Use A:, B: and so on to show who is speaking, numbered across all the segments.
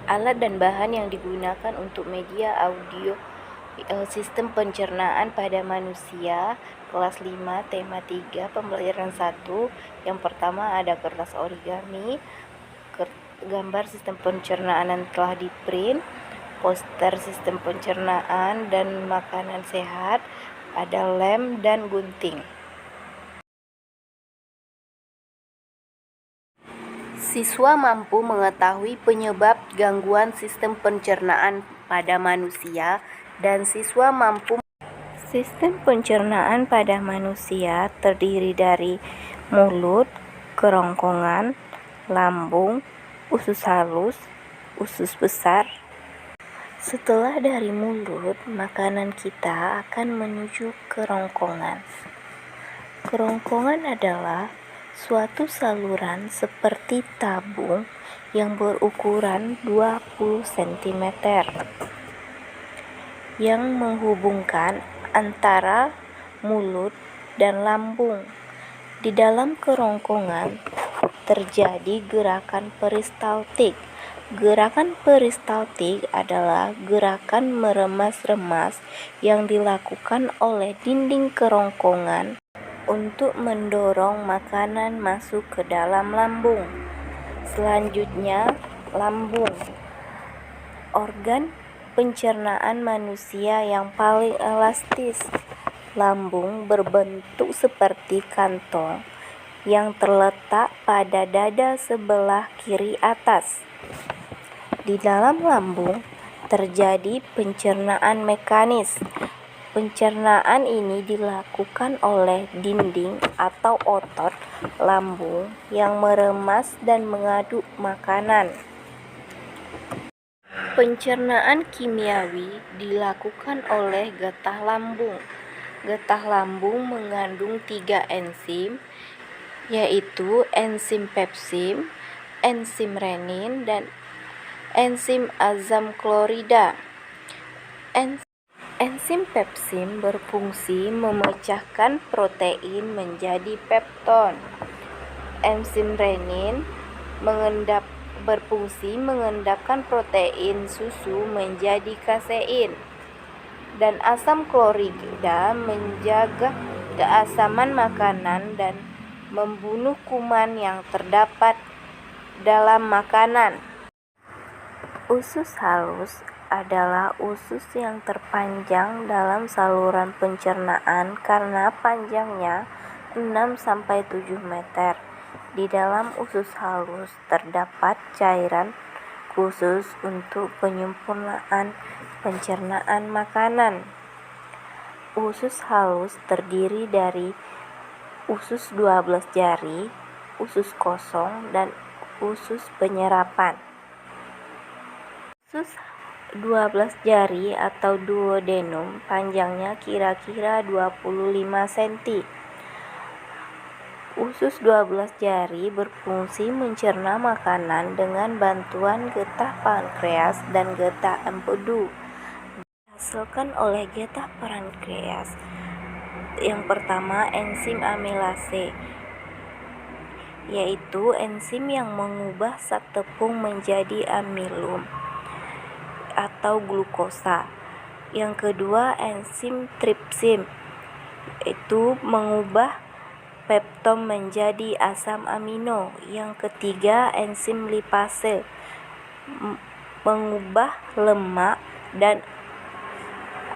A: Alat dan bahan yang digunakan untuk media audio sistem pencernaan pada manusia kelas 5 tema 3 pembelajaran 1. Yang pertama ada kertas origami, gambar sistem pencernaan yang telah diprint, poster sistem pencernaan dan makanan sehat, ada lem dan gunting. Siswa mampu mengetahui penyebab gangguan sistem pencernaan pada manusia dan siswa mampu. Sistem pencernaan pada manusia terdiri dari mulut, kerongkongan, lambung, usus halus, usus besar. Setelah dari mulut, makanan kita akan menuju kerongkongan. Kerongkongan adalah suatu saluran seperti tabung yang berukuran 20 cm yang menghubungkan antara mulut dan lambung. Di dalam kerongkongan terjadi gerakan peristaltik. Gerakan peristaltik adalah gerakan meremas-remas yang dilakukan oleh dinding kerongkongan untuk mendorong makanan masuk ke dalam lambung. Selanjutnya, lambung. Organ pencernaan manusia yang paling elastis. Lambung berbentuk seperti kantong yang terletak pada dada sebelah kiri atas. Di dalam lambung terjadi pencernaan mekanis. Pencernaan ini dilakukan oleh dinding atau otot lambung yang meremas dan mengaduk makanan. Pencernaan kimiawi dilakukan oleh getah lambung. Getah lambung mengandung 3 enzim, yaitu enzim pepsin, enzim renin, dan enzim asam klorida. Enzim pepsin berfungsi memecahkan protein menjadi pepton. Enzim renin berfungsi mengendapkan protein susu menjadi kasein. Dan asam klorida menjaga keasaman makanan dan membunuh kuman yang terdapat dalam makanan. Usus halus adalah usus yang terpanjang dalam saluran pencernaan karena panjangnya 6-7 meter. Di dalam usus halus terdapat cairan khusus untuk penyempurnaan pencernaan makanan. Usus halus terdiri dari usus 12 jari, usus kosong, dan usus penyerapan. Usus 12 jari atau duodenum panjangnya kira-kira 25 cm. Usus 12 jari berfungsi mencerna makanan dengan bantuan getah pankreas dan getah empedu. Dihasilkan oleh getah pankreas. Yang pertama, enzim amilase, yaitu enzim yang mengubah zat tepung menjadi amilum atau glukosa. Yang kedua, enzim tripsin, yaitu mengubah pepton menjadi asam amino. Yang ketiga, enzim lipase, mengubah lemak dan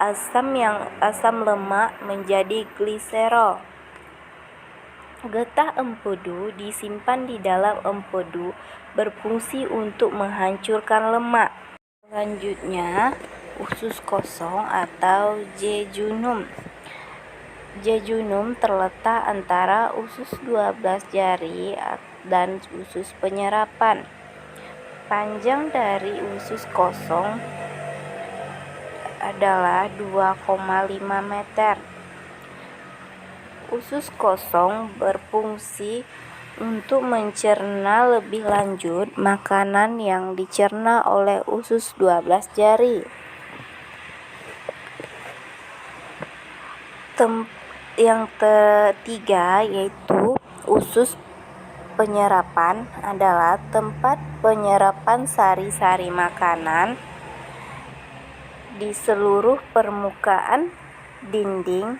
A: asam lemak menjadi gliserol. Getah empedu disimpan di dalam empedu berfungsi untuk menghancurkan lemak. Selanjutnya, usus kosong atau jejunum. Jejunum terletak antara usus 12 jari dan usus penyerapan. Panjang dari usus kosong adalah 2,5 meter. Usus kosong berfungsi untuk mencerna lebih lanjut makanan yang dicerna oleh usus 12 jari. Yang ketiga yaitu usus penyerapan adalah tempat penyerapan sari-sari makanan di seluruh permukaan dinding.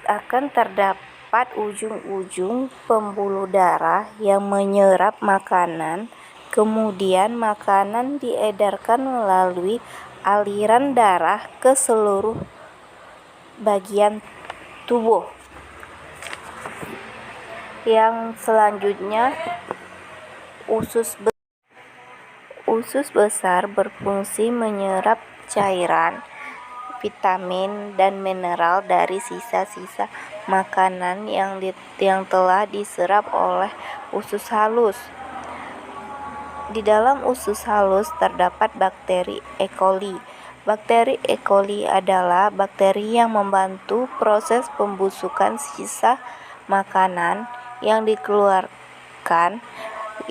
A: Akan terdapat ujung-ujung pembuluh darah yang menyerap makanan, kemudian makanan diedarkan melalui aliran darah ke seluruh bagian tubuh. Yang selanjutnya, usus besar berfungsi menyerap cairan, vitamin, dan mineral dari sisa-sisa makanan yang telah diserap oleh usus halus. Di dalam usus halus terdapat bakteri E. coli. Bakteri E. coli adalah bakteri yang membantu proses pembusukan sisa makanan yang dikeluarkan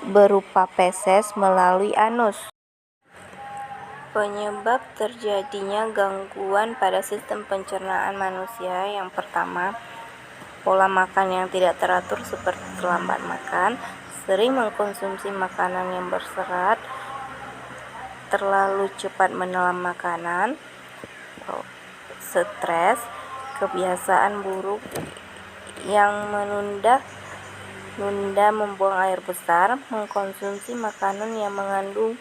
A: berupa feses melalui anus. Penyebab terjadinya gangguan pada sistem pencernaan manusia yang pertama, pola makan yang tidak teratur seperti terlambat makan, sering mengkonsumsi makanan yang berserat, terlalu cepat menelan makanan, stres, kebiasaan buruk yang menunda membuang air besar, mengkonsumsi makanan yang mengandung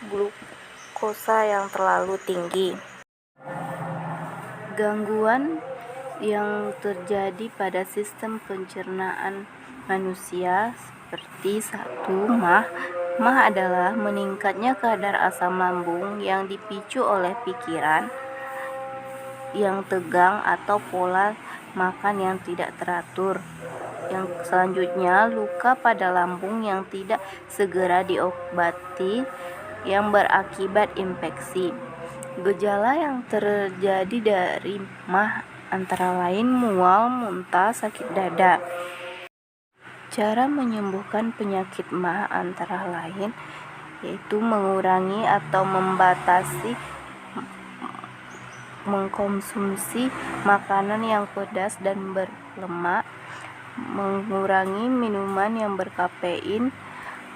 A: glukosa yang terlalu tinggi. Gangguan yang terjadi pada sistem pencernaan manusia seperti 1. Mah adalah meningkatnya kadar asam lambung yang dipicu oleh pikiran yang tegang atau pola makan yang tidak teratur. Yang selanjutnya, luka pada lambung yang tidak segera diobati yang berakibat infeksi. Gejala yang terjadi dari mah antara lain mual, muntah, sakit dada. Cara menyembuhkan penyakit mah antara lain yaitu mengurangi atau membatasi mengkonsumsi makanan yang pedas dan berlemak, mengurangi minuman yang berkafein,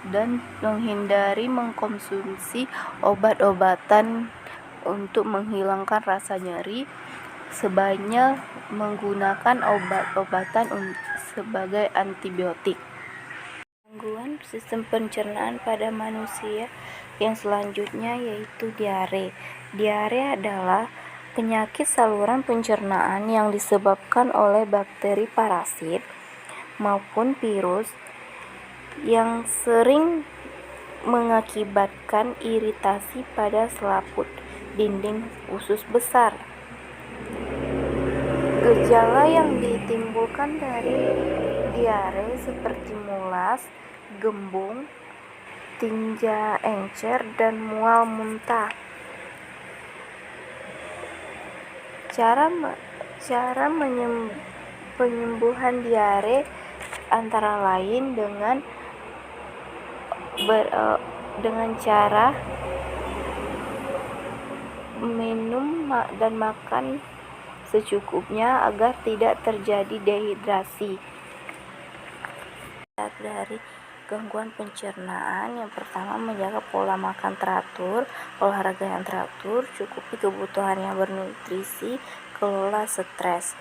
A: dan menghindari mengkonsumsi obat-obatan untuk menghilangkan rasa nyeri. Sebaiknya menggunakan obat-obatan sebagai antibiotik. Gangguan sistem pencernaan pada manusia yang selanjutnya yaitu diare. Diare adalah penyakit saluran pencernaan yang disebabkan oleh bakteri parasit maupun virus yang sering mengakibatkan iritasi pada selaput dinding usus besar. Gejala yang ditimbulkan dari diare seperti mulas, gembung, tinja encer, dan mual muntah. Cara penyembuhan diare antara lain dengan cara minum dan makan secukupnya agar tidak terjadi dehidrasi. Dari gangguan pencernaan, yang pertama menjaga pola makan teratur, olahraga yang teratur, cukupi kebutuhan yang bernutrisi, kelola stres.